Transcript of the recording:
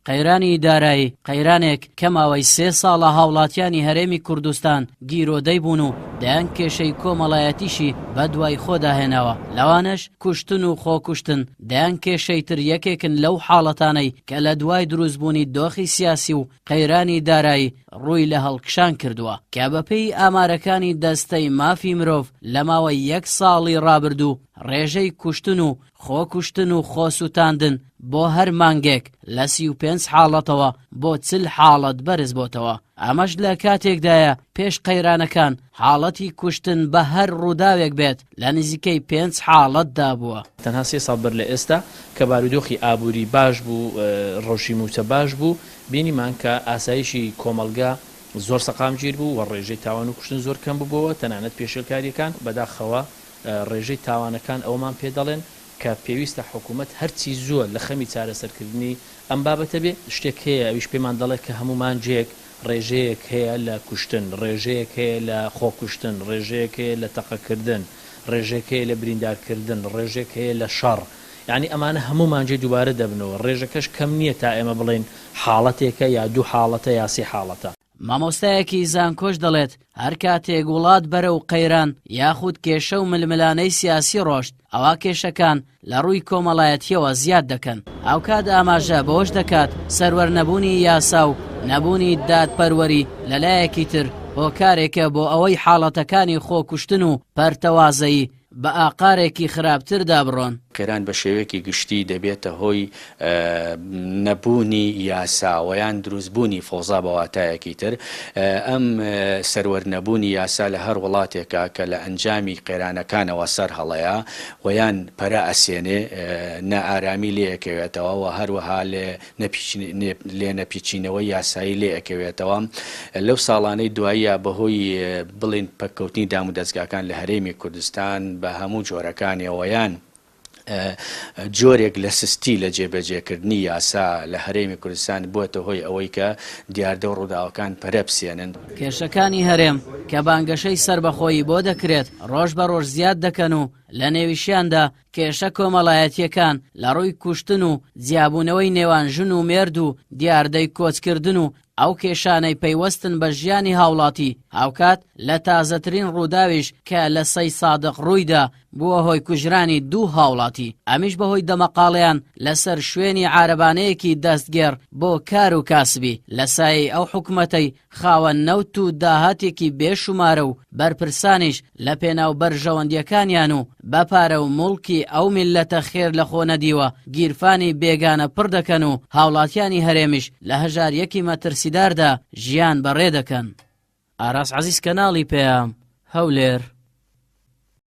قەیرانی دارایی قەیرانێک کە ماوەی 3 ساڵە هاوڵاتیانی هەرێمی کوردستان گیرۆدەی بوون و دەیان کێشەی کۆمەڵایەتیشی بە دوای خۆداهێناوە لەوانش کوشتن و خۆکوشتن دەیان کێشەی تر یەکێکن لەو حاڵەتانەی کە لە دوای دروستبوونی دۆخی سیاسی و قەیرانی دارایی ڕووی لە هەڵکشان کردووە کە بەپێی ئامارەکانی دەستەی مافی مرۆڤ لە ماوەی 1 ساڵی ڕابردوو ڕێژەی کوشتن و خۆکوشتن و خۆسووتاندن بۆ هەر مانگێک لە 35 حاڵەتەوە بۆ 40 حاڵەت بەرز بۆتەوە. ئەمەش لە کاتێکدایە پێش قەیرانەکان حاڵەتی کوشتن بە هەر ڕووداوێک بێت لە نزیکەی 5 حاڵەتدا بووە. تەنها 3 ساڵ بەر لە ئێستا کە بارودۆخی ئابووری باش بوو ڕۆژی موچە باش بوو بینیمان کە ئاسایشی کۆمەلگا زۆر سەقامگیر بوو و ڕێژەی تاوان و کوشتن زۆر کەم بووبەوە تەنانەت پێشێلکاریەکان بەداخەوە ڕێژەی تاوانەکان ئەومان پێ دەڵێن کە پێویستە حکوومەت هەرچی زۆر لە خەمی چارەسەرکردنی ئەم بابەتە بێ شتێک هەیە ئەویش پێمان دەڵێت کە هەمومان جێک ڕێژەیەک هەیە لە کوشتن ڕێژەیەک هەیە لە خۆکوشتن ڕێژەیەک هەیە لە تەقەکردن ڕێژێک هەیە لە بریندارکردن ڕێژێک هەیە لە شەڕ یعنی ئەمانە هەمومان جێ دووبارە دەبنەوە ڕێژەکەش کەم نییە تا ئێمە بڵێن حاڵەتێکە یا 2 حاڵەتە یا 3 حاڵەتە. مامۆستایەکی زانکۆش دەڵێت هەر کاتێک وڵات بەرە و قەیران یاخود کێشە و ململانەی سیاسی ڕۆشت ئەوا کێشەکان لە ڕووی کۆمەڵایەتیەوە زیاد دەکەن. ئەو کات ئاماژە بەوەش دەکات سەروەرنەبوونی یاسا و نەبوونی دادپەروەری لەلایەکی تر هۆکارێکە بۆ ئەوەی حاڵەتەکانی خۆکوشتن و پەرتەوازایی بە ئاقارێکی خراپتردا بڕۆن. قەیران بە شێوەیەکی گشتی دەبێتە هۆی نەبوونی یاساوەیان دروستبوونی فۆزا بەواتایەکی تر ئەم سەروەرنەبوونی یاسا لە هەر وڵاتێکە کە لە ئەنجامی قەیرانەکانەوە سەر هەڵەیە ویان پەرە ئەسێنێ نەئارامی لێ ئەکەوێتەوە و هەروەها لێ نەپیچینەوەی یاسایی لێ ئەکەوێتەوە. لەو ساڵانەی دواییە بەهۆی بڵین پەککەوتنی دام و دەستگاکان لە هەرێمی کوردستان بە هەموو جۆرەکانیەوەیان جۆرێک لە سستی لە جێبەجێکردنی یاسا لە هەرێمی کوردستان بووەتە هۆی ئەوەی کە دیاردە و ڕووداوەکان پەرە بسێنن. کێشەکانی هەرێم کە بانگەشەی سربەخۆیی بۆ دەکرێت ڕۆژ بە ڕۆژ زیاد دەکەن و لە نێویشیاندا کێشە کۆمەڵایەتیەکان لە ڕووی کوشتن و جیابوونەوەی نێوان ژن و مێرد و دیاردەی کۆچکردن و ئەو کێشانەی پەیوەستن بە ژیانی هاوڵاتی هاوکات لە تازەترین ڕووداویش کە لە 3 سادق ڕوویدا بووە هۆی کوژرانی 2 هاوڵاتی ئەمیش بەهۆی دەمەقاڵیان لەسەر شوێنی عارەبانەیەکی دەستگێر بۆ کار و کاسبی لە سایەی ئەو حکومەتەی خاوەن نەوت و داهاتێکی بێشومارە و بەرپرسانیش لە پێناو بەرژەوەندیەکانیان و بەپارە و موڵکی ئەو میلەتە خێر لە خۆ نەدیوە گیرفانی بێگانە پڕ دەکەن و هاوڵاتیانی هەرێمیش لە هەژاریەکی مەترسیداردا ژیان بەڕێ دەکەن. ئاراس عەزیز کەناڵی پێیام هەولێر.